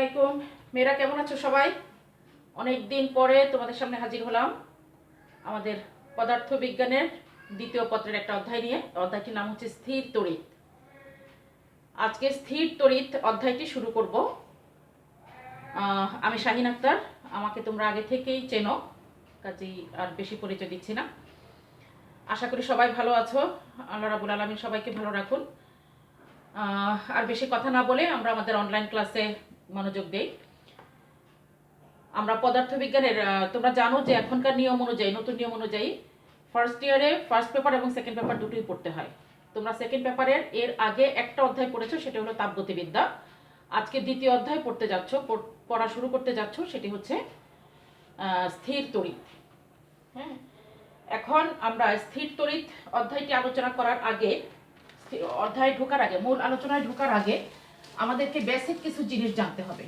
আলাইকুম। মেয়েরা কেমন আছো সবাই? অনেক দিন পরে তোমাদের সামনে হাজির হলাম আমাদের পদার্থবিজ্ঞানের দ্বিতীয় পত্রের একটা অধ্যায় নিয়ে। অধ্যায়টির নাম হচ্ছে স্থির তড়িৎ। আজকে স্থির তড়িৎ অধ্যায়টি শুরু করব। আমি শাহিন আক্তার, আমাকে তোমরা আগে থেকেই চেনো, কাজেই আর বেশি পরিচয় দিচ্ছি না। আশা করি সবাই ভালো আছো। আল্লাহ রাব্বুল আলামিন সবাইকে ভালো রাখুন। আর বেশি কথা না বলে আমরা আমাদের অনলাইন ক্লাসে মনোযোগ দেই। আমরা পদার্থবিজ্ঞানের তোমরা জানো যে এখনকার নিয়ম অনুযায়ী, নতুন নিয়ম অনুযায়ী ফার্স্ট ইয়ারে ফার্স্ট পেপার এবং সেকেন্ড পেপার দুটোই পড়তে হয়। তোমরা সেকেন্ড পেপারের এর আগে একটা অধ্যায় পড়েছো, সেটা হলো তাপগতিবিদ্যা। আজকে দ্বিতীয় অধ্যায় পড়তে যাচ্ছ, পড়া শুরু করতে যাচ্ছ, সেটি হচ্ছে স্থির তড়িৎ। হ্যাঁ, এখন আমরা স্থির তড়িৎ অধ্যায়টি আলোচনা করার আগে, অধ্যায় ঢোকার আগে, মূল আলোচনায় ঢোকার আগে আমাদেরকে বেসিক কিছু জিনিস জানতে হবে।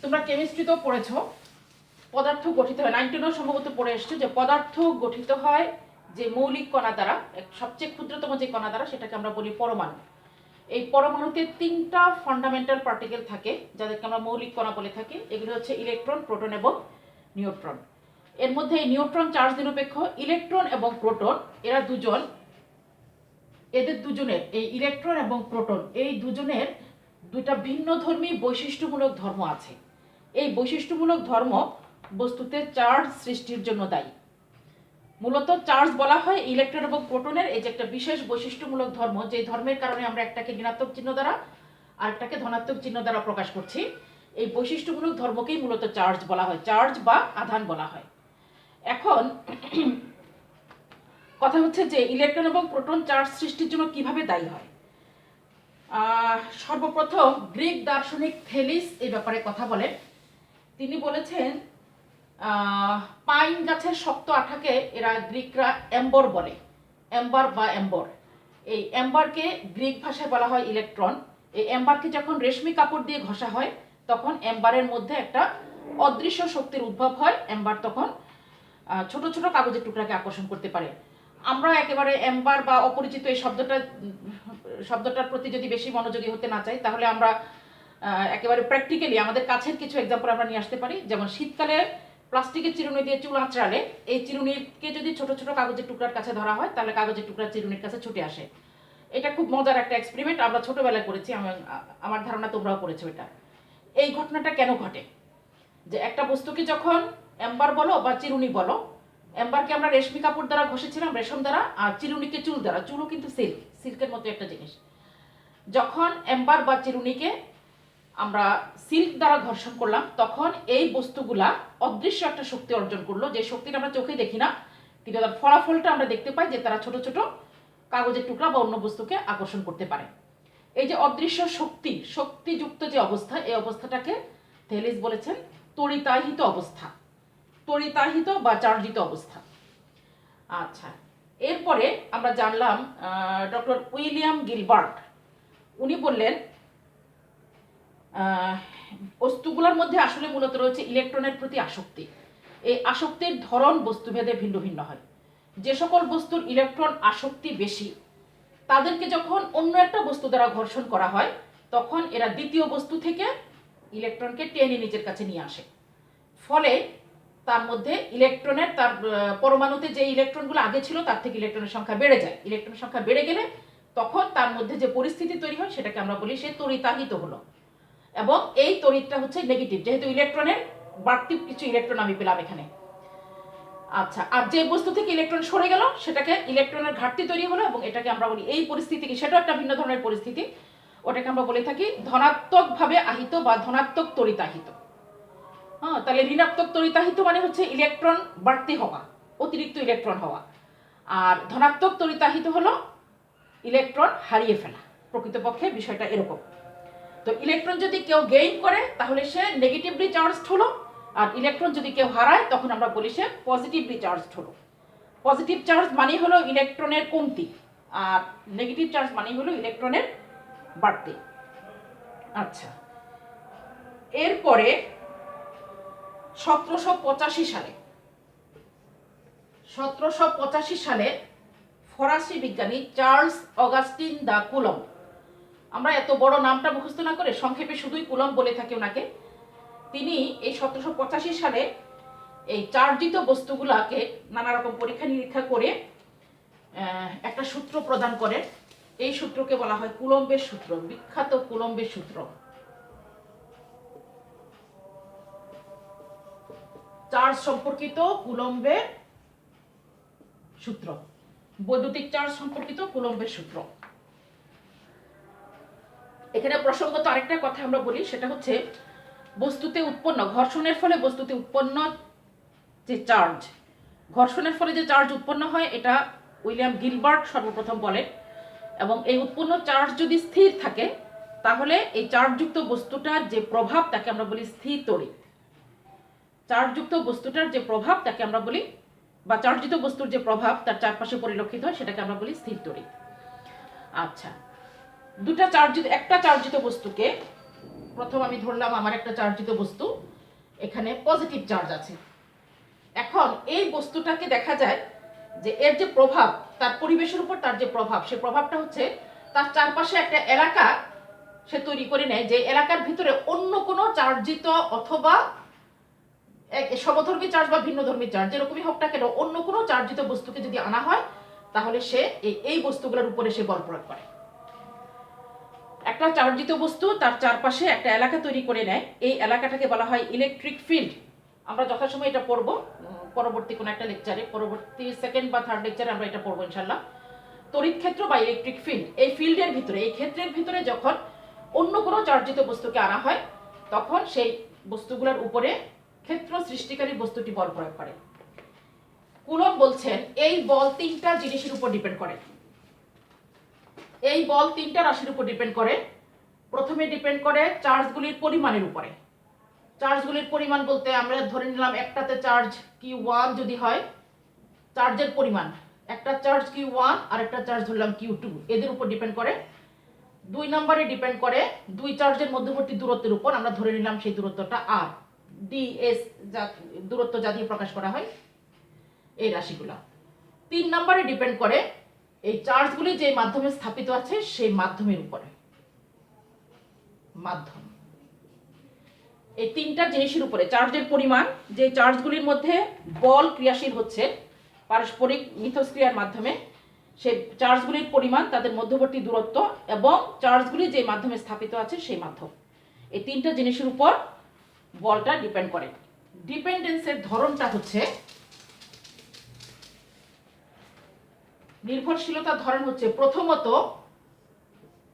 তোমরা কেমিস্ট্রিতেও পড়েছো পদার্থ গঠিত হয়, 19 সম্ভবত পড়ে এসছো যে পদার্থ গঠিত হয় যে মৌলিক কণা দ্বারা, সবচেয়ে ক্ষুদ্রতম যে কণা দ্বারা, সেটাকে আমরা বলি পরমাণু। এই পরমাণুতে 3টা ফান্ডামেন্টাল পার্টিকেল থাকে যাদেরকে আমরা মৌলিক কণা বলে থাকি। এগুলো হচ্ছে ইলেকট্রন, প্রোটন এবং নিউট্রন। এর মধ্যে এই নিউট্রন চার্জ নিরপেক্ষ, ইলেকট্রন এবং প্রোটন এরা দুজন, এদের দুজনের, এই ইলেকট্রন এবং প্রোটন এই দুজনের দুটা ভিন্নধর্মী বৈশিষ্ট্যমূলক ধর্ম আছে। এই বৈশিষ্ট্যমূলক ধর্ম বস্তুতে চার্জ সৃষ্টির জন্য দায়ী। মূলত চার্জ বলা হয় ইলেকট্রন এবং প্রোটনের এই যে একটা বিশেষ বৈশিষ্ট্যমূলক ধর্ম, যে ধর্মের কারণে আমরা একটাকে ঋণাত্মক চিহ্ন দ্বারা আর একটাকে ধনাত্মক চিহ্ন দ্বারা প্রকাশ করছি। এই বৈশিষ্ট্যমূলক ধর্মকেই মূলত চার্জ বলা হয়, চার্জ বা আধান বলা হয়। এখন কথা হচ্ছে যে ইলেকট্রন এবং প্রোটন চার্জ সৃষ্টির জন্য কিভাবে দায়ী হয়। সর্বপ্রথম গ্রিক দার্শনিক থেলিস এই ব্যাপারে কথা বলেন। তিনি বলেছেন পাইন গাছের শক্ত আঠাকে এরা গ্রিকরা অ্যাম্বর বলে, অ্যাম্বার বা অ্যাম্বর। এই অ্যাম্বারকে গ্রিক ভাষায় বলা হয় ইলেকট্রন। এই অ্যাম্বারকে যখন রেশমি কাপড় দিয়ে ঘষা হয় তখন অ্যাম্বারের মধ্যে একটা অদৃশ্য শক্তির উদ্ভব হয়। অ্যাম্বার তখন ছোট ছোট কাগজের টুকরাকে আকর্ষণ করতে পারে। আমরা একেবারে অ্যাম্বার বা অপরিচিত এই শব্দটার প্রতি যদি বেশি মনোযোগী হতে না চাই, তাহলে আমরা একেবারে প্র্যাকটিক্যালি আমাদের কাছের কিছু এক্সাম্পল আমরা নিয়ে আসতে পারি। যেমন শীতকালে প্লাস্টিকের চিরুনি দিয়ে চুল আঁচড়ালে এই চিরুনিকে যদি ছোট ছোট কাগজের টুকরার কাছে ধরা হয়, তাহলে কাগজের টুকরা চিরুনির কাছে ছুটে আসে। এটা খুব মজার একটা এক্সপেরিমেন্ট, আমরা ছোটবেলায় করেছি, আমার ধারণা তোমরাও করেছো এটা। এই ঘটনাটা কেন ঘটে যে একটা বস্তুকে যখন অ্যাম্বার বলো বা চিরুনি বলো, অ্যাম্বারকে আমরা রেশমি কাপড় দ্বারা ঘষেছিলাম, রেশম দ্বারা, আর চিরুনিকে চুল দ্বারা। চুলও কিন্তু সিল্কের মতো একটা জিনিস। যখন অ্যাম্বার বা চিরুনিকে আমরা সিল্ক দ্বারা ঘর্ষণ করলাম, তখন এই বস্তুগুলা অদৃশ্য একটা শক্তি অর্জন করলো, যে শক্তিটা আমরা চোখে দেখি না, কিন্তু তার ফলাফলটা আমরা দেখতে পাই যে তারা ছোট ছোট কাগজের টুকরা বা অন্য বস্তুকে আকর্ষণ করতে পারে। এই যে অদৃশ্য শক্তিযুক্ত যে অবস্থা, এই অবস্থাটাকে থেলিস বলেছেন তড়িতাহিত অবস্থা, তড়িতাহিত বা চার্জিত অবস্থা। আচ্ছা, এরপরে আমরা জানলাম ডক্টর উইলিয়াম গিলবার্ট, উনি বললেন বস্তুগুলোর মধ্যে আসলে মূলত রয়েছে ইলেকট্রনের প্রতি আসক্তি। এই আসক্তির ধরন বস্তুভেদে ভিন্ন ভিন্ন হয়। যে সকল বস্তুর ইলেকট্রন আসক্তি বেশি, তাদেরকে যখন অন্য একটা বস্তু দ্বারা ঘর্ষণ করা হয়, তখন এরা দ্বিতীয় বস্তু থেকে ইলেকট্রনকে টেনে নিজের কাছে নিয়ে আসে। ফলে তার মধ্যে ইলেকট্রনের, তার পরমাণুতে যে ইলেকট্রনগুলো আগে ছিল তার থেকে ইলেকট্রনের সংখ্যা বেড়ে যায়। ইলেকট্রনের সংখ্যা বেড়ে গেলে তখন তার মধ্যে যে পরিস্থিতি তৈরি হয়, সেটাকে আমরা বলি সে তড়িতাহিত হলো। এবং এই তড়িৎটা হচ্ছে নেগেটিভ, যেহেতু ইলেকট্রনের বাড়তি কিছু ইলেকট্রন আমি পেলাম এখানে। আচ্ছা, আর যে বস্তু থেকে ইলেকট্রন সরে গেল, সেটাকে ইলেকট্রনের ঘাটতি তৈরি হলো, এবং এটাকে আমরা বলি, এই পরিস্থিতিকে, সেটাও একটা ভিন্ন ধরনের পরিস্থিতি, ওটাকে আমরা বলে থাকি ধনাত্মকভাবে আহিত বা ধনাত্মক তড়িতাহিত। হ্যাঁ, তাহলে ঋণাত্মক তড়িতাহিত মানে হচ্ছে ইলেকট্রন বাড়তি হওয়া, অতিরিক্ত ইলেকট্রন হওয়া। আর ধনাত্মক তড়িতাহিত হলো ইলেকট্রন হারিয়ে ফেলা। প্রকৃতপক্ষে বিষয়টা এরকম। তো ইলেকট্রন যদি কেউ গেইন করে, তাহলে সে নেগেটিভলি চার্জড হলো, আর ইলেকট্রন যদি কেউ হারায়, তখন আমরা বলি সে পজিটিভলি চার্জড হলো। পজিটিভ চার্জ মানে হলো ইলেকট্রনের কমতি, আর নেগেটিভ চার্জ মানে হলো ইলেকট্রনের বাড়তি। আচ্ছা, এরপরে 1785 সালে ফরাসি বিজ্ঞানী চার্লস অগাস্টিন দা কুলম্ব আমরা এত বড় নামটা মুখস্থ না করে সংক্ষেপে শুধুই কুলম্ব বলে থাকি ওনাকে। তিনি এই 1785 সালে এই চার্জিত বস্তুগুলাকে নানা রকম পরীক্ষা নিরীক্ষা করে একটা সূত্র প্রদান করেন। এই সূত্রকে বলা হয় কুলম্বের সূত্র, বিখ্যাত কুলম্বের সূত্র। চার্জ সম্পর্কিত কুলম্বের সূত্র, বৈদ্যুতিক চার্জ সম্পর্কিত কুলম্বের সূত্র। এখানে প্রসঙ্গত আরেকটা কথা আমরা বলি, সেটা হচ্ছে বস্তুতে উৎপন্ন ঘর্ষণের ফলে বস্তুতে উৎপন্ন যে চার্জ, ঘর্ষণের ফলে যে চার্জ উৎপন্ন হয় এটা উইলিয়াম গিলবার্ট সর্বপ্রথম বলেন। এবং এই উৎপন্ন চার্জ যদি স্থির থাকে তাহলে এই চার্জযুক্ত বস্তুটার যে প্রভাব তাকে আমরা বলি স্থির তড়িৎ। চার্জযুক্ত বস্তুটার যে প্রভাব তাকে আমরা বলি, বা চার্জিত বস্তুর যে প্রভাব তার চারপাশে পরিলক্ষিত হয় সেটাকে আমরা বলি স্থির তড়িৎ। আচ্ছা, একটা চার্জিত বস্তুকে, প্রথম আমি ধরলাম আমার একটা চার্জিত বস্তু, এখানে পজিটিভ চার্জ আছে। এখন এই বস্তুটাকে দেখা যায় যে এর যে প্রভাব, তার পরিবেশের উপর তার যে প্রভাব, সে প্রভাবটা হচ্ছে তার চারপাশে একটা এলাকা সে তৈরি করে নেয়, যে এলাকার ভিতরে অন্য কোনো চার্জিত অথবা সমধর্মী চার্জ বা ভিন্নধর্মী চার্জ যেরকমই হোক না কেন, অন্য কোনো চার্জিত বস্তুকে যদি আনা হয় তাহলে সে এই বস্তুগুলোর উপরে সে বল প্রয়োগ করে। একটা চার্জিত বস্তু তার চারপাশে একটা এলাকা তৈরি করে নেয়, এই এলাকাটাকে বলা হয় ইলেকট্রিক ফিল্ড। আমরা যথাসময় এটা পড়বো পরবর্তী কোনো একটা লেকচারে, পরবর্তী সেকেন্ড বা থার্ড লেকচারে আমরা এটা পড়বো ইনশাল্লাহ। তড়িৎ ক্ষেত্র বা ইলেকট্রিক ফিল্ড, এই ফিল্ডের ভিতরে, এই ক্ষেত্রের ভিতরে যখন অন্য কোনো চার্জিত বস্তুকে আনা হয় তখন সেই বস্তুগুলোর উপরে ক্ষেত্র সৃষ্টিকারী বস্তুটি বল প্রয়োগ করে। কুলম্ব বলছেন এই বল তিনটা জিনিসের উপর ডিপেন্ড করে। এই বল তিনটা রাশির উপর ডিপেন্ড করে। প্রথমে ডিপেন্ড করে চার্জগুলির পরিমাণের উপরে। চার্জগুলির পরিমাণ বলতে আমরা ধরে নিলাম একটাতে চার্জ Q1 যদি হয়, চার্জের পরিমাণ, একটা চার্জ Q1 আর একটা চার্জ ধরলাম Q2, এদের উপর ডিপেন্ড করে। 2 নম্বরে ডিপেন্ড করে দুই চার্জের মধ্যবর্তী দূরত্বের উপর, আমরা ধরে নিলাম সেই দূরত্বটা r, ds দূরত্ব যা দিয়ে প্রকাশ করা হয়, এই রাশিগুলা। 3 নম্বরে ডিপেন্ড করে এই চার্জগুলি যে মাধ্যমে স্থাপিত আছে সেই মাধ্যমের উপরে। মাধ্যম, এই তিনটা জিনিসের উপরে চার্জের পরিমাণ, যে চার্জগুলির মধ্যে বল ক্রিয়াশীল হচ্ছে পারস্পরিক মিথস্ক্রিয়ার মাধ্যমে, সেই চার্জগুলির পরিমাণ, তাদের মধ্যবর্তী দূরত্ব এবং চার্জগুলি যে মাধ্যমে স্থাপিত আছে সেই মাধ্যম, এই তিনটা জিনিসের উপর বলটা ডিপেন্ড করে। ডিপেন্ডেন্সের ধরনটা হচ্ছে, নির্ভরশীলতার ধরন হচ্ছে প্রথমত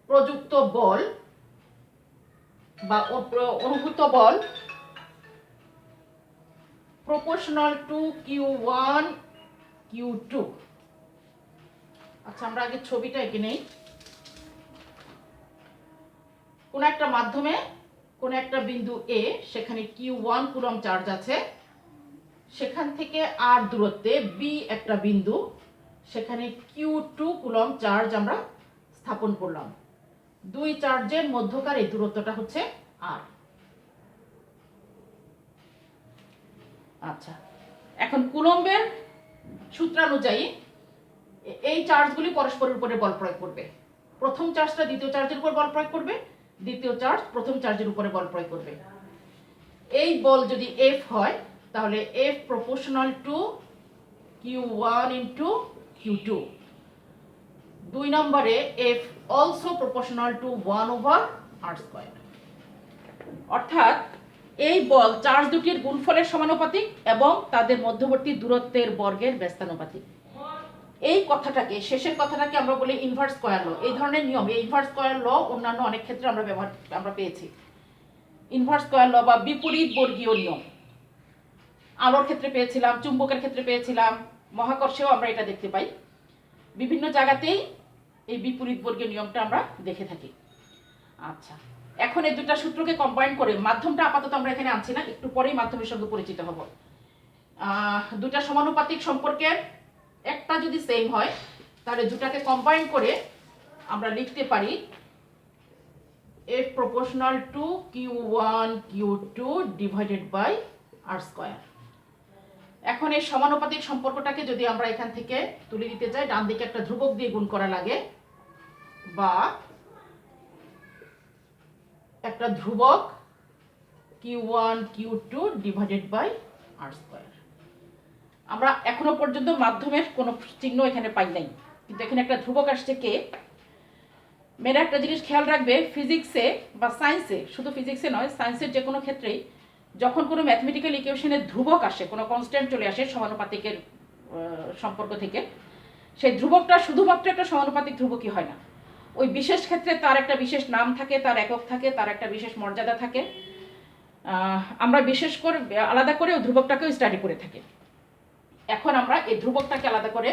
প্রযুক্ত বল বা অনুভূত বল প্রপোর্শনাল টু Q1 Q2। আচ্ছা, আমরা আগে ছবিটা এঁকে নেই। কোন একটা মাধ্যমে কোন একটা বিন্দু A, সেখানে Q1 কুলম্ব চার্জ আছে, সেখান থেকে r দূরত্বে B একটা বিন্দু, সেখানে Q2 কুলম্ব চার্জ আমরা স্থাপন করলাম। দুই চার্জের মধ্যকার এই দূরত্বটা হচ্ছে r। আচ্ছা, এখন কুলম্বের সূত্রানুযায়ী এই চার্জগুলি পরস্পরের উপরে বল প্রয়োগ করবে। প্রথম চার্জটা দ্বিতীয় চার্জের উপর বল প্রয়োগ করবে, দ্বিতীয় চার্জ প্রথম চার্জের উপরে বল প্রয়োগ করবে। এই বল যদি F হয় তাহলে F proportional to Q1 into Q2। 2 নম্বরে F also proportional to 1/r²। অর্থাৎ এই বল চার্জ দুটির গুণফলের সমানুপাতিক এবং তাদের মধ্যবর্তী দূরত্বের বর্গের ব্যস্তানুপাতিক। এই কথাটাকে, শেষের কথাটাকে আমরা বলি ইনভার্স স্কয়ার ল। এই ধরনের নিয়ম, এই ইনভার্স স্কয়ার ল অন্যান্য অনেক ক্ষেত্রে আমরা পেয়েছি। ইনভার্স স্কয়ার ল বা বিপরীত বর্গীয় নিয়ম আলোর ক্ষেত্রে পেয়েছিলাম, চুম্বকের ক্ষেত্রে পেয়েছিলাম, মহাকর্ষেও আমরা এটা দেখতে পাই। বিভিন্ন জায়গাতেই এই বিপরীত বর্গীয় নিয়মটা আমরা দেখে থাকি। আচ্ছা, এখন এই দুটা সূত্রকে কম্বাইন করে, মাধ্যমটা আপাতত আমরা এখানে আনছি না, একটু পরেই মাধ্যমের সঙ্গে পরিচিত হব। দুটা সমানুপাতিক সম্পর্কের একটা যদি সেম হয় তাহলে দুটাকে কম্বাইন করে আমরা লিখতে পারি F proportional to Q1 Q2 divided by r²। এখন এই সমানুপাতিক সম্পর্কটাকে যদি আমরা এখান থেকে তুলে দিতে চাই, ডান দিকে একটা ধ্রুবক দিয়ে গুণ করা লাগে, বা একটা ধ্রুবক Q1 Q2 divided by R square. আমরা এখনো পর্যন্ত মাধ্যমের কোনো চিহ্ন এখানে পাই নাই, কিন্তু এখানে একটা ধ্রুবক আসছে কে। মেয়েরা একটা জিনিস খেয়াল রাখবে, ফিজিক্সে বা সায়েন্সে, শুধু ফিজিক্সে নয়, সায়েন্সের যে কোনো ক্ষেত্রেই যখন কোনো ম্যাথমেটিক্যাল ইকুয়েশনের ধ্রুবক আসে, কোনো কনস্ট্যান্ট চলে আসে সমানুপাতিকের সম্পর্ক থেকে, সেই ধ্রুবকটা শুধুমাত্র একটা সমানুপাতিক ধ্রুবকই হয় না, ওই বিশেষ ক্ষেত্রে তার একটা বিশেষ নাম থাকে, তার একক থাকে, তার একটা বিশেষ মর্যাদা থাকে। আমরা বিশেষ করে আলাদা করে ওই ধ্রুবকটাকেও স্টাডি করে থাকি। এখন আমরা এই ধ্রুবকটাকে আলাদা করে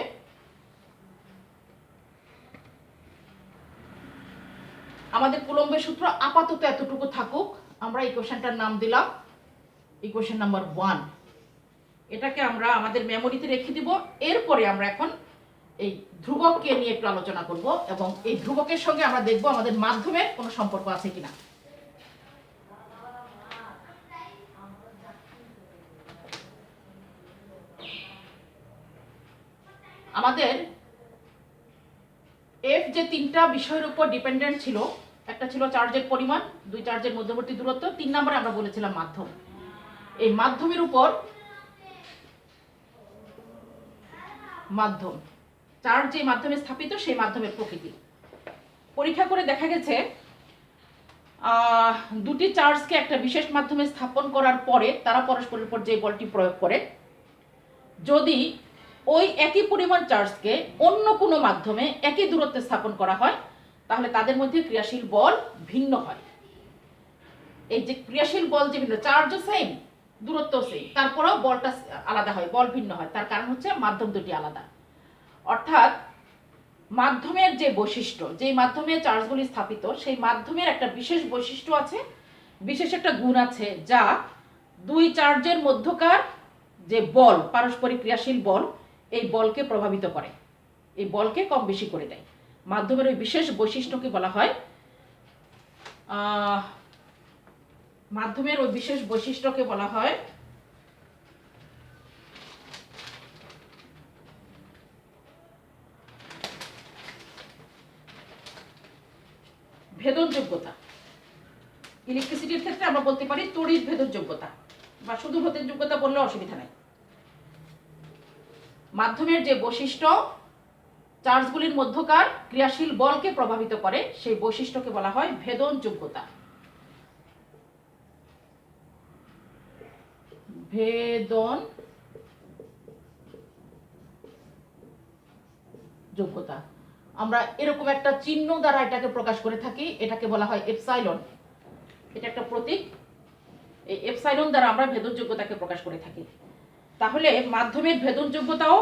আমাদের কুলম্বের সূত্র আপাতত এতটুকু থাকুক, আমরা ইকুয়েশনটার নাম দিলাম ইকুয়েশন নাম্বার 1। এটাকে আমরা আমাদের মেমোরিতে রেখে দিব। এরপরে আমরা এখন এই ধ্রুবককে নিয়ে একটু আলোচনা করব এবং এই ধ্রুবকের সঙ্গে আমরা দেখব আমাদের মাধ্যমের কোনো সম্পর্ক আছে কিনা। আমাদের এফ যে তিনটা বিষয়ের উপর ডিপেন্ডেন্ট ছিল, একটা ছিল চার্জের পরিমাণ, দুই চার্জের মধ্যবর্তী দূরত্ব, 3 নম্বরে আমরা বলেছিলাম মাধ্যম। এই মাধ্যমের উপর মাধ্যম, চার্জ যে মাধ্যমে স্থাপিত সেই মাধ্যমের প্রকৃতি পরীক্ষা করে দেখা গেছে, দুটি চার্জকে একটা বিশেষ মাধ্যমে স্থাপন করার পরে তারা পরস্পরের উপর যে বলটি প্রয়োগ করে, যদি ওই একই পরিমাণ চার্জকে অন্য কোনো মাধ্যমে একই দূরত্বে স্থাপন করা হয়, তাহলে তাদের মধ্যে ক্রিয়াশীল বল ভিন্ন হয়। এই যে ক্রিয়াশীল বল যে ভিন্ন, চার্জও সেম, দূরত্ব সেম, তারপরেও বলটা আলাদা হয়, বল ভিন্ন হয়। তার কারণ হচ্ছে মাধ্যম দুটি আলাদা। অর্থাৎ মাধ্যমের যে বৈশিষ্ট্য, যেই মাধ্যমে চার্জগুলি স্থাপিত, সেই মাধ্যমের একটা বিশেষ বৈশিষ্ট্য আছে, বিশেষ একটা গুণ আছে, যা দুই চার্জের মধ্যকার যে বল, পারস্পরিক ক্রিয়াশীল বল, এই বলকে প্রভাবিত করে, এই বলকে কম বেশি করে দেয়। মাধ্যমের ওই বিশেষ বৈশিষ্ট্যকে বলা হয় মাধ্যমের ওই বিশেষ বৈশিষ্ট্যকে বলা হয় ভেদনযোগ্যতা। ইলেকট্রিসিটির ক্ষেত্রে আমরা বলতে পারি তড়িৎ ভেদনযোগ্যতা, বা শুধু ভেদনযোগ্যতা বললে অসুবিধা নাই। মাধ্যমের যে বৈশিষ্ট্য চার্জগুলির মধ্যকার ক্রিয়াশীল বলকে প্রভাবিত করে, সেই বৈশিষ্ট্যকে বলা হয় ভেদনযোগ্যতা। ভেদনযোগ্যতা আমরা এরকম একটা চিহ্ন দ্বারা এটাকে প্রকাশ করে থাকি, এটাকে বলা হয় এপসাইলন। এটা একটা প্রতীক, এই এপসাইলন দ্বারা আমরা ভেদনযোগ্যতাকে প্রকাশ করে থাকি। তাহলে মাধ্যমের ভেদনযোগ্যতাও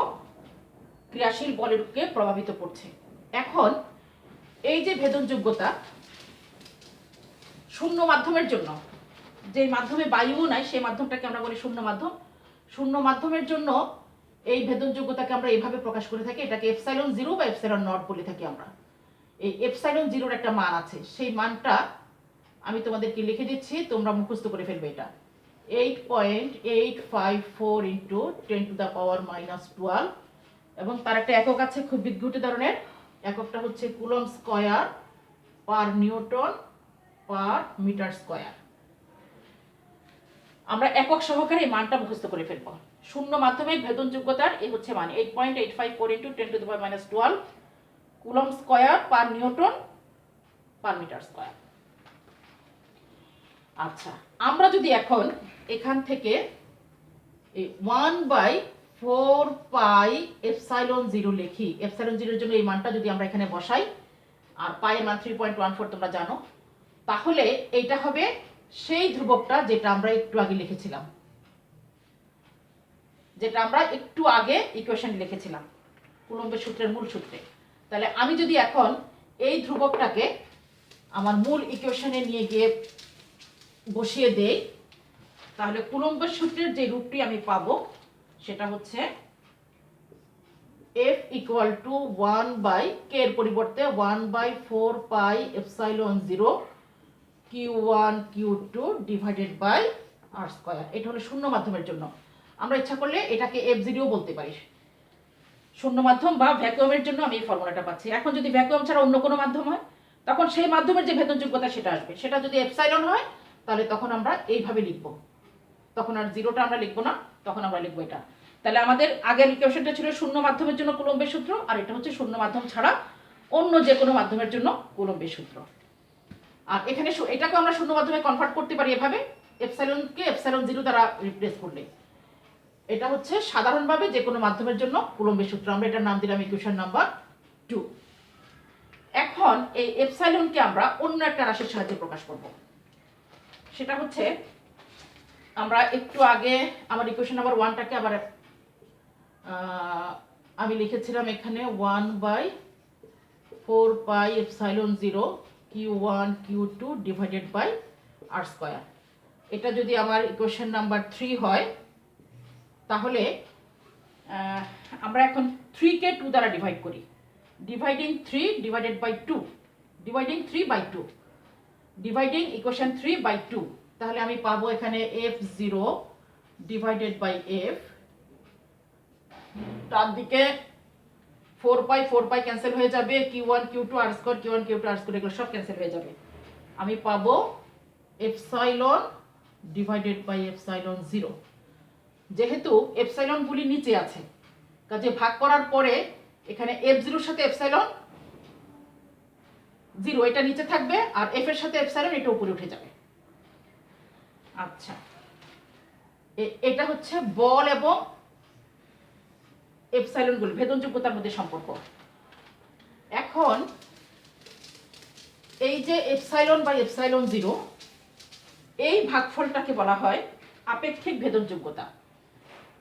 ক্রিয়াশীল বলকে প্রভাবিত করছে। এখন এই যে ভেদনযোগ্যতা, শূন্য মাধ্যমের জন্য, যে মাধ্যমে বায়ুও নাই সেই মাধ্যমটাকে আমরা বলি শূন্য মাধ্যম। শূন্য মাধ্যমের জন্য এই ভেদনযোগ্যতাকে আমরা এইভাবে প্রকাশ করে থাকি, এটাকে এপসাইলন 0 বা এপসাইলন নট বলে থাকি আমরা। এই এপসাইলন 0-র একটা মান আছে, সেই মানটা আমি তোমাদেরকে লিখে দিচ্ছি, তোমরা মুখস্থ করে ফেলবে। এটা 8.854 ইন্টু 10⁻⁻12, এবং তার একটা একক আছে খুব বিদ্যুৎ ধরনের, এককটা হচ্ছে coulomb square per newton per metre square. আমরা একক সহকারে এই মানটা মুখস্থ করে ফেলবো। শূন্য মাধ্যমের ভেদনযোগ্যতার এই হচ্ছে মান 8.854 into 10⁻⁻12 coulomb square per newton per metre square. আচ্ছা, আমরা যদি এখন এখান থেকে 1/4 পাই এপসাইলন 0 লিখি, এপসাইলন 0-এর জন্য এই মানটা যদি আমরা এখানে বসাই, আর পাই এর মান 3.14 তোমরা জানো, তাহলে এইটা হবে সেই ধ্রুবকটা যেটা আমরা একটু আগে লিখেছিলাম, যেটা আমরা একটু আগে ইকুয়েশন লিখেছিলাম কুলম্বের সূত্রের মূল সূত্রে। তাহলে আমি যদি এখন এই ধ্রুবকটাকে আমার মূল ইকুয়েশনে নিয়ে গিয়ে বসিয়ে দেই, তাহলে কুলম্বের সূত্রের যে রূপটি আমি পাবো সেটা হচ্ছে F ইকুয়াল টু 1/k এর পরিবর্তে 1/4 pi epsilon 0 Q1 Q2 divided by R square. এটা হলো শূন্য মাধ্যমের জন্য। আমরা ইচ্ছা করলে এটাকে F0 বলতে পারি। শূন্য মাধ্যম বা ভ্যাকুয়ামের জন্য আমি এই ফর্মুলাটা পাচ্ছি। এখন যদি ভ্যাকুয়াম ছাড়া অন্য কোনো মাধ্যম হয়, তখন সেই মাধ্যমের যে ভেদনযোগ্যতা সেটা আসবে। সেটা যদি এপসাইলন হয় তাহলে তখন আমরা এইভাবে লিখব, তখন আর জিরোটা আমরা লিখবো না, তখন আমরা লিখবো এটা। তাহলে আমাদের আগের ইকুয়েশনটা ছিল শূন্য মাধ্যমের জন্য কুলম্বের সূত্র, আর এটা হচ্ছে শূন্য মাধ্যম ছাড়া অন্য যে কোনো মাধ্যমের জন্য কুলম্বের সূত্র। আর এখানে এটাকে আমরা শূন্য মাধ্যমে কনভার্ট করতে পারি এভাবে, এপসাইলনকে এপসাইলন জিরো দ্বারা রিপ্লেস করলে। এটা হচ্ছে সাধারণভাবে যে কোনো মাধ্যমের জন্য কুলম্বের সূত্র। আমরা এটার নাম দিলাম ইকুয়েশন নাম্বার 2। এখন এই এপসাইলনকে আমরা অন্য একটা রাশির সাহায্যে প্রকাশ করব। সেটা হচ্ছে, আমরা একটু আগে আমার ইকুয়েশন নাম্বার 1টাকে আবার আমি লিখেছিলাম এখানে 1/4 pi epsilon 0 Q1 Q2 divided by R square. এটা যদি আমার ইকুয়েশন নাম্বার 3 হয় তাহলে আমরা এখন 3কে 2 দ্বারা ডিভাইড করি। Dividing 3 divided by 2, dividing 3 by 2, dividing equation 3 by 2। তাহলে আমি পাবো এখানে f0 ডিভাইডেড বাই f, তার দিকে 4 পাই ক্যান্সেল হয়ে যাবে, Q1 Q2 আর স্কয়ার, Q1 Q2 আর স্কয়ার এগুলো সব ক্যান্সেল হয়ে যাবে। আমি পাবো এপসাইলন ডিভাইডেড বাই এপসাইলন 0। যেহেতু এপসাইলন গুলি নিচে আছে, কাজে ভাগ করার পরে এখানে f0 এর সাথে এপসাইলন 0 এটা নিচে থাকবে, আর f এর সাথে এপসাইলন এটা উপরে উঠে যাবে। আচ্ছা, এটা হচ্ছে বল এবং এপসাইলন গুলি ভেদনযোগ্যতার মধ্যে সম্পর্ক। এখন এই যে এপসাইলন বাই এপসাইলন 0, এই ভাগফলটাকে বলা হয় আপেক্ষিক ভেদনযোগ্যতা।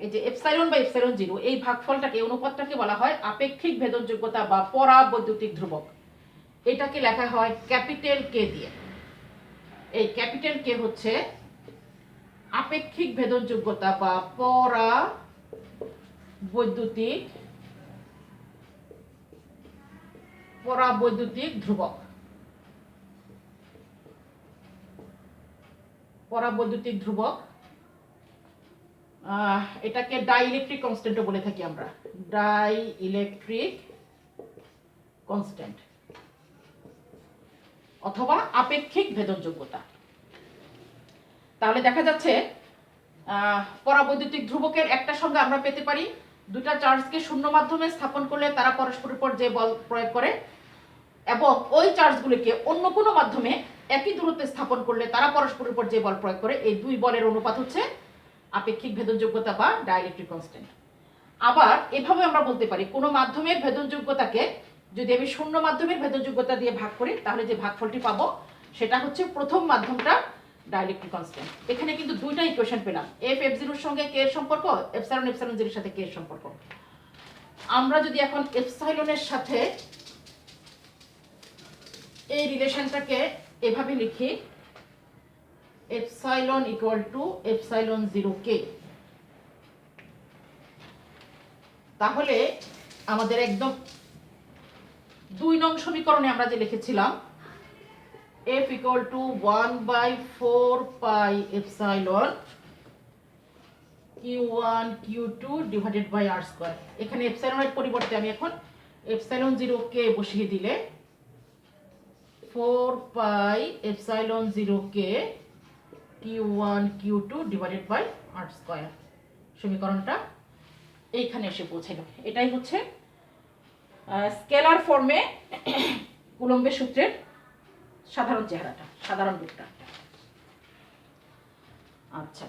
এই যে এপসাইলন বাই এপসাইলন 0, এই ভাগফলটাকে, অনুপাতটাকে বলা হয় আপেক্ষিক ভেদনযোগ্যতা বা পরাবৈদ্যুতিক ধ্রুবক। এটাকে লেখা হয় ক্যাপিটাল কে দিয়ে। এই ক্যাপিটাল কে হচ্ছে আপেক্ষিক ভেদনযোগ্যতা বা পরাবৈদ্যুতিক ধ্রুবক। পরাবৈদ্যুতিক ধ্রুবক, এটাকে ডাইইলেকট্রিক কনস্ট্যান্টও বলে থাকি আমরা, ডাইইলেকট্রিক কনস্ট্যান্ট অথবা আপেক্ষিক ভেদনযোগ্যতা। তাহলে দেখা যাচ্ছে পরাবৈদ্যুতিক ধ্রুবকের একটা সংজ্ঞা আমরা পেতে পারি, দুটা চার্জকে শূন্য মাধ্যমে স্থাপন করলে তারা পরস্পরের উপর যে বল প্রয়োগ করে, এবং ওই চার্জগুলিকে অন্য কোনো মাধ্যমে একই দূরত্বে স্থাপন করলে তারা পরস্পরের উপর যে বল প্রয়োগ করে, এই দুই বলের অনুপাত হচ্ছে আপেক্ষিক ভেদনযোগ্যতা বা ডাইইলেকট্রিক কনস্ট্যান্ট। আবার এভাবে আমরা বলতে পারি, কোনো মাধ্যমের ভেদনযোগ্যতাকে যদি আমি শূন্য মাধ্যমের ভেদনযোগ্যতা দিয়ে ভাগ করি তাহলে যে ভাগফলটি পাবো সেটা হচ্ছে প্রথম মাধ্যমটা ডাইইলেকট্রিক কনস্ট্যান্ট। এখানে কিন্তু দুইটা ইকুয়েশন পেলাম, f0 এর সঙ্গে k এর সম্পর্ক, এপসাইলন 0 এর সাথে k এর সম্পর্ক। আমরা যদি এখন এপসাইলনের সাথে এই রিলেশনটাকে এভাবে লিখি, epsilon equal to epsilon 0k, তাহলে আমাদের একদম 2 নং সমীকরণে আমরা যে লিখেছিলাম f equal to 1/4 pi epsilon Q1 Q2 divided by r square, এখানে এপসাইলনের পরিবর্তে আমি এখন এপসাইলন 0k বসিয়ে দিলে 4 pi epsilon 0k Q1 Q2 divided by r square, সমীকরণটা এইখানে এসে পৌঁছালো। এটাই হচ্ছে স্কেলার ফর্মে কুলম্বের সূত্রের সাধারণ চেহারাটা, সাধারণ রূপটা। আচ্ছা,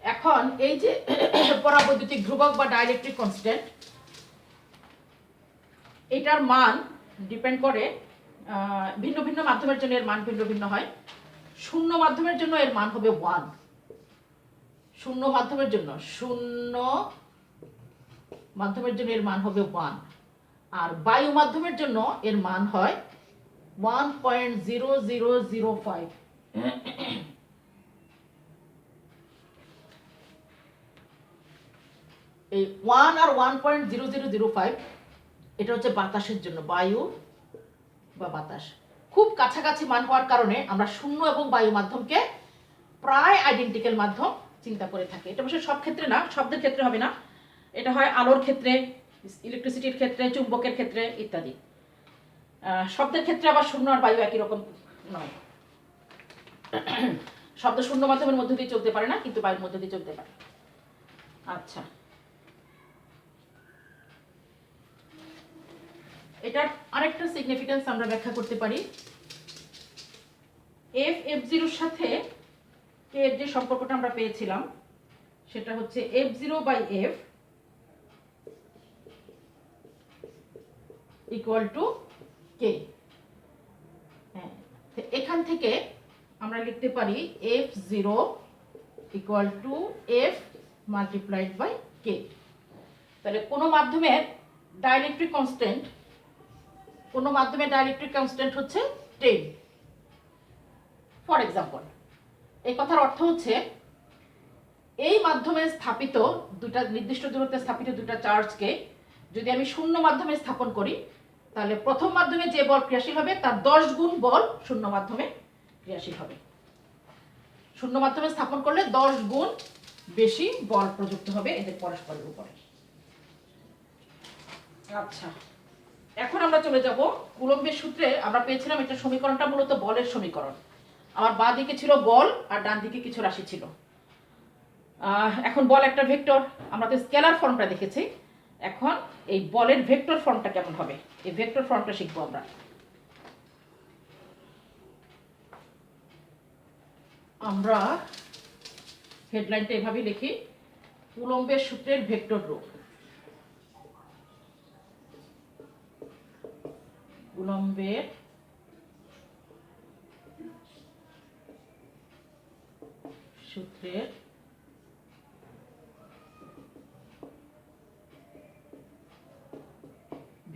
এখন এই যে পরাবৈদ্যুতিক ধ্রুবক বা ডাইইলেকট্রিক কনস্ট্যান্ট, এটার মান ডিপেন্ড করে ভিন্ন ভিন্ন মাধ্যমের জন্য এর মান ভিন্ন ভিন্ন হয়। শূন্য মাধ্যমের জন্য এর মান হবে 1, শূন্য মাধ্যমের জন্য এর মান হবে 1, আর বায়ু মাধ্যমের জন্য এর মান হয় 1.0005। এই 1 আর 1.0005 এটা হচ্ছে বাতাসের জন্য, বায়ু বা বাতাস। খুব কাছাকাছি মান হওয়ার কারণে আমরা শূন্য এবং বায়ু মাধ্যমকে প্রায় আইডেন্টিক্যাল মাধ্যম চিন্তা করে থাকি। এটা অবশ্য সব ক্ষেত্রে না, শব্দের ক্ষেত্রে হবে না, এটা হয় আলোর ক্ষেত্রে, ইলেকট্রিসিটির ক্ষেত্রে, চুম্বকের ক্ষেত্রে ইত্যাদি। শব্দের ক্ষেত্রে আবার শূন্য আর বায়ু একই রকম নয়। শব্দ শূন্য মাধ্যমের মধ্যে দিয়ে চলতে পারে না, কিন্তু বায়ুর মধ্যে দিয়ে চলতে পারে। আচ্ছা, এটার আরেকটা সিগনিফিকেন্স আমরা ব্যাখ্যা করতে পারি। F0 এর সাথে কে এর যে সম্পর্কটা আমরা পেয়েছিলাম সেটা হচ্ছে F0/F ইকুয়াল টু কে। হ্যাঁ, এখান থেকে আমরা লিখতে পারি F0 equal to F multiplied by K. তাহলে কোনো মাধ্যমের ডাইলেকট্রিক কনস্ট্যান্ট হচ্ছে 10। ফর এক্সাম্পল, এই কথার অর্থ হচ্ছে এই মাধ্যমে স্থাপিত দুটা নির্দিষ্ট দূরত্বে স্থাপিত দুটা চার্জকে যদি আমি শূন্য মাধ্যমে স্থাপন করি, তাহলে প্রথম মাধ্যমে যে বল ক্রিয়াশীল হবে তার 10 গুণ বল শূন্য মাধ্যমে ক্রিয়াশীল হবে। শূন্য মাধ্যমে স্থাপন করলে 10 গুণ বেশি বল প্রযুক্ত হবে এদের পরস্পরের উপরে। আচ্ছা, এখন আমরা চলে যাব কুলম্বের সূত্রে। আমরা পেয়েছিলাম এটা সমীকরণটা মূলত বলের সমীকরণ। আমার বাঁ দিকে ছিল বল আর ডান দিকে কিছু রাশি ছিল। এখন বল একটা ভেক্টর, আমরা তো স্কেলার ফর্মটা দেখেছি। এখন এই বলের ভেক্টর ফর্মটা কেমন হবে, এই ভেক্টর ফর্মটা শিখবো আমরা। আমরা হেডলাইনটা এভাবেই লিখি, কুলম্বের সূত্রের ভেক্টর রূপ। কুলম্বের সূত্রের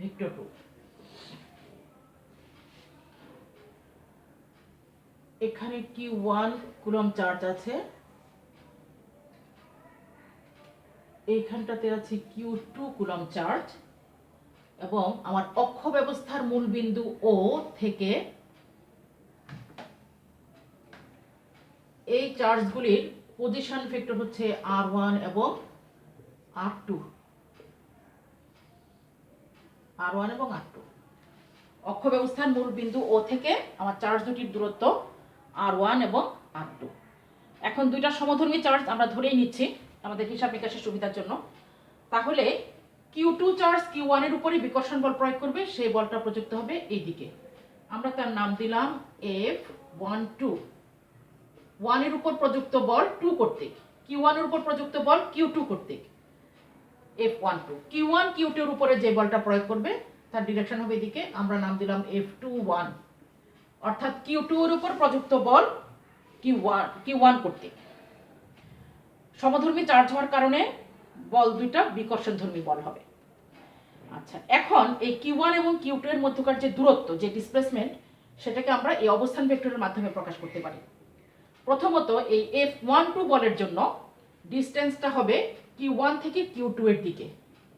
ভেক্টর রূপ। এখানে Q1 কুলম্ব চার্জ আছে, এইখানটাতে আছে Q2 কুলম্ব চার্জ, এবং আমার অক্ষ ব্যবস্থার মূল বিন্দু O থেকে এই চার্জগুলির পজিশন ভেক্টর হচ্ছে R1 এবং R2। অক্ষ ব্যবস্থার মূল বিন্দু O থেকে আমার চার্জ দুটির দূরত্ব R1 এবং R2। এখন দুইটা সমধর্মী চার্জ আমরা ধরেই নিচ্ছি আমাদের হিসাব নিকাশের সুবিধার জন্য। তাহলে Q2 চার্জ Q1 এর উপরে বিকর্ষণ বল প্রয়োগ করবে, সেই বলটা প্রযুক্ত হবে এই দিকে। আমরা তার নাম দিলাম F12। 1 এর উপর প্রযুক্ত বল 2 কর্তৃক, Q1 এর উপর প্রযুক্ত বল Q2 কর্তৃক F12। Q1 Q2 এর উপরে যে বলটা প্রয়োগ করবে তার ডিরেকশন হবে এদিকে, আমরা নাম দিলাম F21। অর্থাৎ Q2 এর উপর প্রযুক্ত বল Q1 কর্তৃক। সমধর্মী চার্জ হওয়ার কারণে বল দুইটা বিকর্ষণধর্মী বল হবে। আচ্ছা, এখন এই Q1 এবং Q2 এর মধ্যকার যে দূরত্ব, যে ডিসপ্লেসমেন্ট, সেটাকে আমরা এই অবস্থান ভেক্টরের মাধ্যমে প্রকাশ করতে পারি। প্রথমত এই F12 বলের জন্য ডিসটেন্সটা হবে Q1 থেকে Q2 এর দিকে,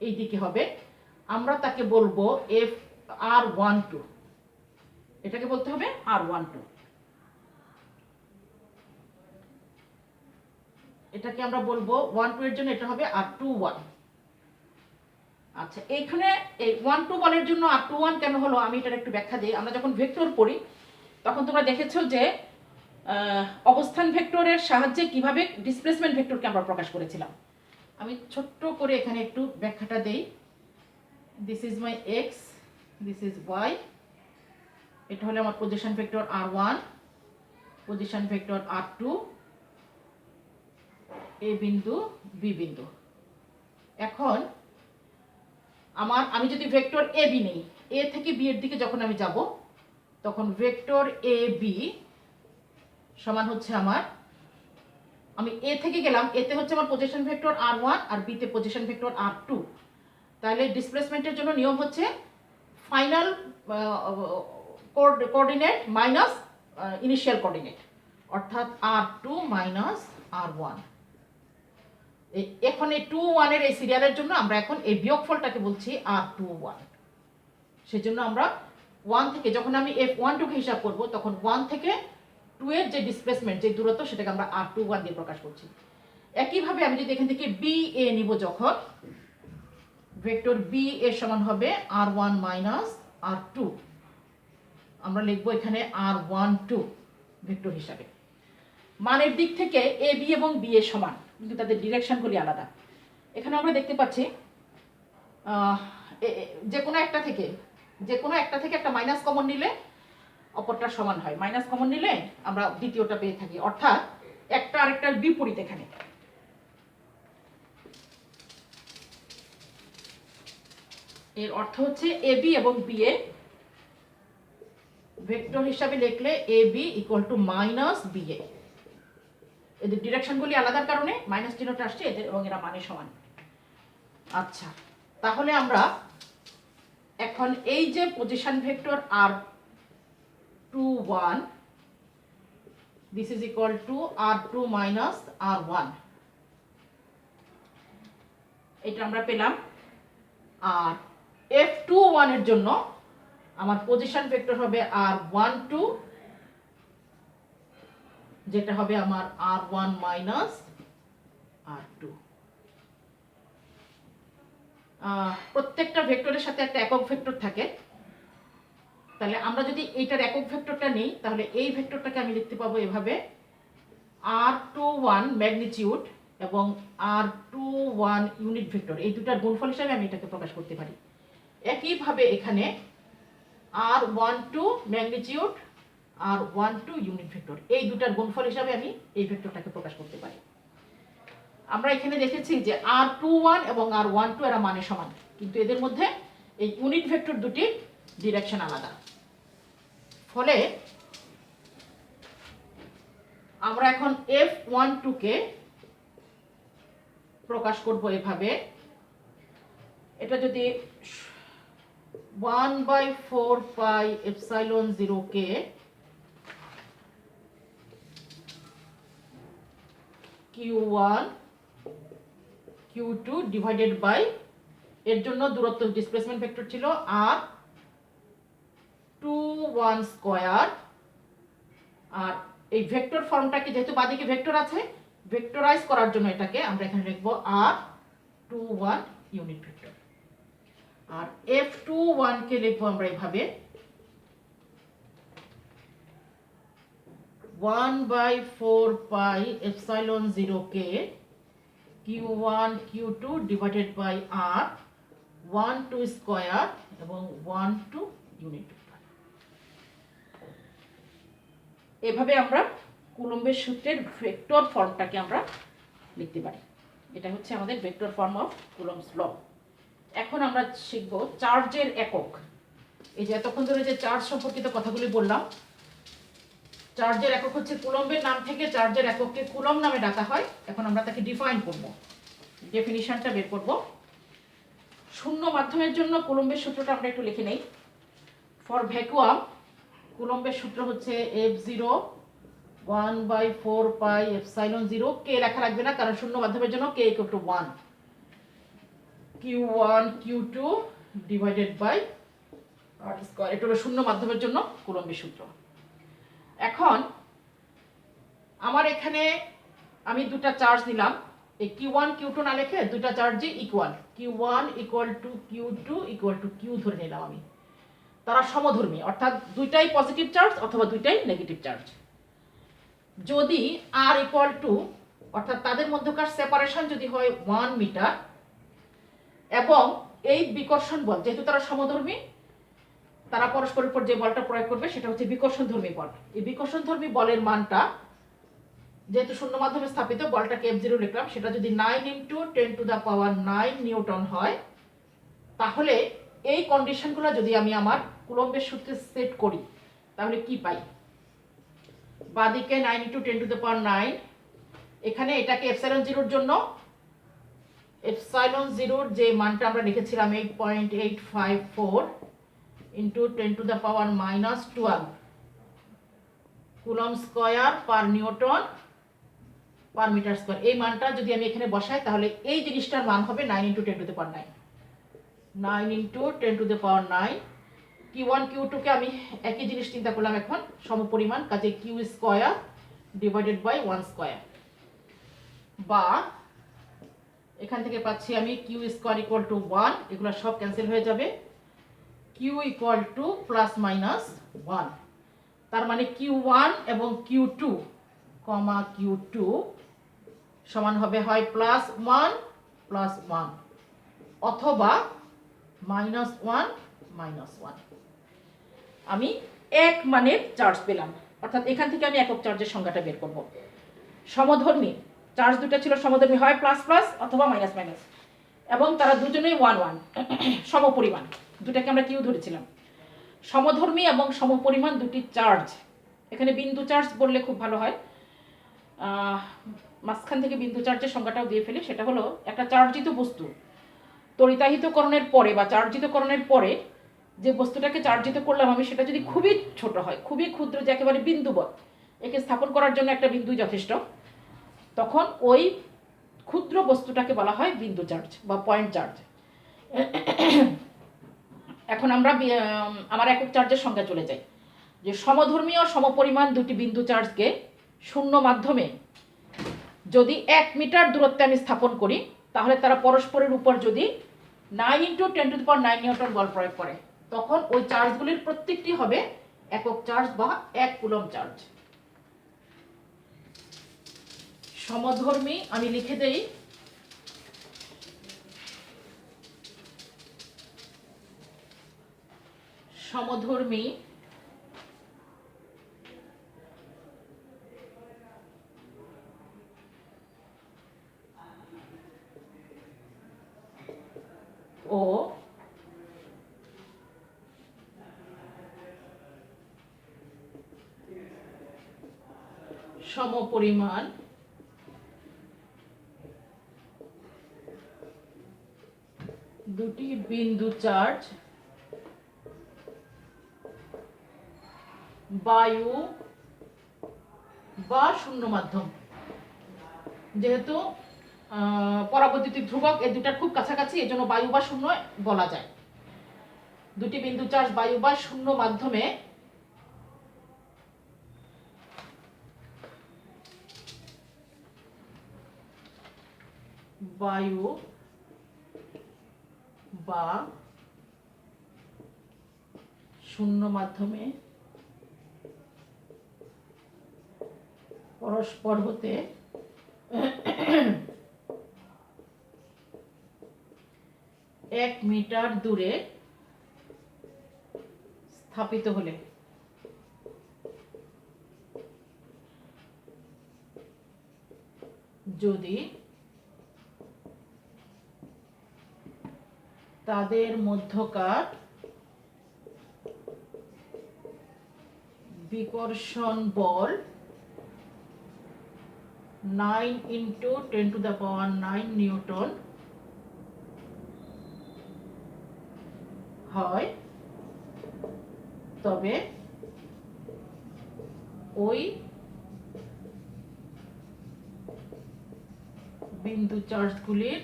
এই দিকে হবে। আমরা তাকে বলবো FR12, এটাকে বলতে হবে R12। এটাকে আমরা বলবো 12 এর জন্য এটা হবে R21। আচ্ছা, এইখানে এই 12 বলের জন্য R21 কেন হলো আমি এটার একটু ব্যাখ্যা দিই। আমরা যখন ভেক্টর পড়ি তখন তোমরা দেখেছো যে অবস্থান ভেক্টরের সাহায্যে কিভাবে ডিসপ্লেসমেন্ট ভেক্টরকে আমরা প্রকাশ করেছিলাম। আমি ছোট্ট করে এখানে একটু ব্যাখ্যাটা দেই। This is my x, this is Y. এটা হলো আমার position vector R1, position vector R2, এ বিন্দু বি বিন্দু। এখন আমি যদি ভেক্টর এ বি নেই, এ থেকে বি এর দিকে যখন আমি যাব তখন ভেক্টর এ বি সমান হচ্ছে আমি এ থেকে গেলাম, এতে হচ্ছে আমার পজিশন ভেক্টর R1 আর বিতে পজিশন ভেক্টর R2। তাহলে ডিসপ্লেসমেন্টের জন্য নিয়ম হচ্ছে final coordinate minus initial coordinate, অর্থাৎ R2 মাইনাস R1। এখন এই 2 1 এর এই সিরিয়ালের জন্য আমরা এখন এই বিয়োগফলটাকে বলছি R21। সেজন্য আমরা 1 থেকে যখন আমি F12 কে হিসাব করব তখন 1 থেকে 2 এর যে ডিসপ্লেসমেন্ট, যে দূরত্ব, সেটাকে আমরা R21 দিয়ে প্রকাশ করছি। একইভাবে আমি যদি এখান থেকে BA নিব, যখন ভেক্টর BA সমান হবে R1 মাইনাস R2, আমরা লিখব এখানে R12 ভেক্টর হিসাবে। মানের দিক থেকে এ বি এবং বি এর সমান, কিন্তু তাদের ডিরেকশনগুলি আলাদা। এখানে আমরা দেখতে পাচ্ছি যে কোনো একটা থেকে একটা মাইনাস কমন নিলে অপরটা সমান হয়। মাইনাস কমন নিলে আমরা দ্বিতীয়টা পেয়ে থাকি, অর্থাৎ একটা আরেকটার বিপরীত। এখানে এর অর্থ হচ্ছে এ বি এবং বি এ ভেক্টর হিসাবে লিখলে A B equal to minus B A. এদের ডিরেকশনগুলি আলাদার কারণে মাইনাস চিহ্নটা আসছে এদের, এবং এরা মানে সমান। আচ্ছা, তাহলে আমরা এখন এই যে position vector R21 this is equal to R2 minus R1, এটা আমরা পেলাম। আর F21 এর জন্য আমার পজিশন ভেক্টর হবে R12, যেটা হবে আমার R1 মাইনাস R2। প্রত্যেকটা ভেক্টরের সাথে একটা একক ভেক্টর থাকে। তাহলে আমরা যদি এইটার একক ভেক্টরটা নিই, তাহলে এই ভেক্টরটাকে আমি লিখতে পাবো এভাবে, R21 ম্যাগনিটিউড এবং R21 ইউনিট ভেক্টর, এই দুটার গুণফল হিসাবে আমি এটাকে প্রকাশ করতে পারি। একইভাবে এখানে R12 magnitude R12 unit vector, এই দুটার গুণফল হিসাবে আমি এই ভেক্টরটাকে প্রকাশ করতে পারি। আমরা এখানে দেখেছি যে R21 এবং R12 এরা মানে সমান, কিন্তু এদের মধ্যে এই ইউনিট ভেক্টর দুটি ডিরেকশন আলাদা। ফলে আমরা এখন F12 কে প্রকাশ করব এভাবে, এটা যদি 1/4 পাই এপসাইলন 0 কে Q1 Q2 ডিভাইডেড বাই, এর জন্য দূরত্ব ডিসপ্লেসমেন্ট ভেক্টর ছিল R21 স্কয়ার। আর এই ভেক্টর ফর্মটাকে যেহেতু বাদিকে ভেক্টর আছে, ভেক্টরাইজ করার জন্য এটাকে আমরা এখানে লিখব R21 ইউনিট ভেক্টর। আর F21 কে লিখব আমরা এভাবে 1/4 পাই এপসাইলন 0 কে Q1 Q2 divided by R12 square এবং 12 ইউনিট ভেক্টর। এভাবে আমরা কুলম্বের সূত্রের ভেক্টর ফর্মটাকে আমরা লিখতে পারি। এটা হচ্ছে আমাদের vector form of Coulomb's law. এখন আমরা শিখব চার্জের একক। এই যে এতক্ষণ ধরে যে চার্জ সম্পর্কিত কথাগুলি বললাম, চার্জের একক হচ্ছে কুলম্বের নাম থেকে চার্জের একককে কুলম্ব নামে ডাকা হয়। এখন আমরা তাকে ডিফাইন করব, ডেফিনিশনটা বের করব। শূন্য মাধ্যমের জন্য কুলম্বের সূত্রটা আমরা একটু লিখে নেই। ফর ভ্যাকুয়াম কুলম্বের সূত্র হচ্ছে F0 1/4 পাই এপসাইলন 0, কে লেখা লাগবে না কারণ শূন্য মাধ্যমের জন্য K equal to 1, Q1 Q2 divided by R square. এটা হলো শূন্য মাধ্যমের জন্য কুলম্বের সূত্র। এখন আমার এখানে আমি দুটা চার্জ নিলাম, এই Q1 Q2 না লিখে দুটা চার্জই equal, Q1 equal to Q2 equal to Q ধরে নিলাম আমি। তারা সমধর্মী, অর্থাৎ দুইটাই পজিটিভ চার্জ অথবা দুইটাই নেগেটিভ চার্জ। যদি R ইকুয়াল টু, অর্থাৎ তাদের মধ্যকার সেপারেশন যদি হয় 1 মিটার, এবং এই বিকর্ষণ বল যেহেতু তারা সমধর্মী, তারা পরস্পরের উপর যে বলটা প্রয়োগ করবে সেটা হচ্ছে বিকর্ষণধর্মী বল। এই বিকর্ষণধর্মী বলের মানটা যেহেতু শূন্য মাধ্যমে স্থাপিত, বলটাকে F0 লিখলাম, সেটা যদি 9 × 10⁹ নিউটন হয়, তাহলে এই কন্ডিশনগুলো যদি আমি আমার কুলম্বের সূত্রে সেট করি তাহলে কি পাই? বাদিকে 9 × 10⁹, এখানে এটাকে এপসাইলন 0 এর জন্য এপসাইলন 0 এর যে মানটা আমরা লিখেছিলাম 8.854 × 10⁻⁻12 coulomb square per newton per metre square. এই মানটা যদি আমি এখানে বসাই তাহলে এই জিনিসটার মান হবে 9 × 10⁹, 9 × 10⁹। Q1 Q2 কে আমি একই জিনিস চিন্তা করলাম এখন সমপরিমাণ, কাজে Q square divided by 1 square, বা এখান থেকে পাচ্ছি আমি Q স্কয়ার ইকুয়াল টু 1, এগুলো সব ক্যান্সেল হয়ে যাবে। Q Q equal to plus minus 1, তার মানে Q1 এবং Q2 কমা Q2 সমান হবে হয় +1 +1 অথবা -1 -1। আমি এক মানের চার্জ পেলাম, অর্থাৎ এখান থেকে আমি একক চার্জের সংখ্যাটা বের করব। সমধর্মী চার্জ দুটো ছিল সমধর্মী, হয় প্লাস প্লাস অথবা মাইনাস মাইনাস, এবং তারা দুজনেই 1 1 সমপরিমাণ, দুটাকে আমরা কিউ ধরেছিলাম। সমধর্মী এবং সমপরিমাণ দুটি চার্জ, এখানে বিন্দু চার্জ বললে খুব ভালো হয়, মাঝখান থেকে বিন্দু চার্জের সংখ্যাটাও দিয়ে ফেলি। সেটা হলো একটা চার্জিত বস্তু তড়িতাহিতকরণের পরে বা চার্জিতকরণের পরে যে বস্তুটাকে চার্জিত করলাম আমি, সেটা যদি খুবই ছোট হয়, খুবই ক্ষুদ্র, যে একেবারে বিন্দুবৎ, একে স্থাপন করার জন্য একটা বিন্দুই যথেষ্ট, তখন ওই ক্ষুদ্র বস্তুটাকে বলা হয় বিন্দু চার্জ বা পয়েন্ট চার্জ। এখন আমরা আমার একক চার্জের সংখ্যা চলে যাই, যে সমধর্মী ও সমপরিমাণ দুটি বিন্দু চার্জকে শূন্য মাধ্যমে যদি 1 মিটার দূরত্বে আমি স্থাপন করি, তাহলে তারা পরস্পরের উপর যদি 9 × 10⁹ নিউটন বল প্রয়োগ করে, তখন ওই চার্জগুলির প্রত্যেকটি হবে একক চার্জ বা 1 কুলম্ব চার্জ। সমধর্মী আমি লিখে দেই সমধর্মী ও সমপরিমাণ দুটি বিন্দু চার্জ বায়ু বা শূন্য মাধ্যম, যেহেতু পরাবৈদ্যুতিক ধ্রুবক এই দুটার খুব কাছাকাছি, এজন্য বায়ু বা শূন্য বলা যায়। দুটি বিন্দু চার্জ বায়ু বা শূন্য মাধ্যমে বায়ু বা শূন্য মাধ্যমে পরস্পর হতে 1 মিটার দূরে স্থাপিত হলে যদি তাদের মধ্যকার বিকর্ষণ বল 9 × 10⁹ নিউটন হয়, তবে ওই বিন্দু চার্জগুলির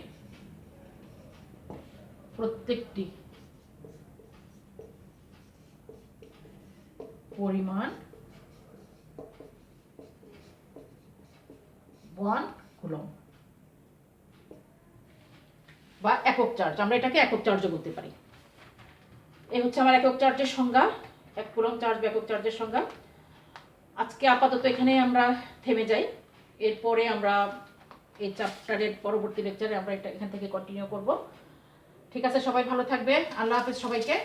প্রত্যেকটি পরিমাণ 1 কুলম্ব বা একক চার্জ। আমরা এটাকে একক চার্জও বলতে পারি। এই হচ্ছে আমার একক চার্জের সংজ্ঞা, 1 কুলম্ব চার্জ বা একক চার্জের সংজ্ঞা। আজকে আপাতত এখানে আমরা থেমে যাই, এরপরে আমরা এই চ্যাপ্টারের পরবর্তী লেকচারে আমরা এটা এখান থেকে কন্টিনিউ করব। ঠিক আছে, সবাই ভালো থাকবে। আল্লাহ হাফেজ সবাইকে।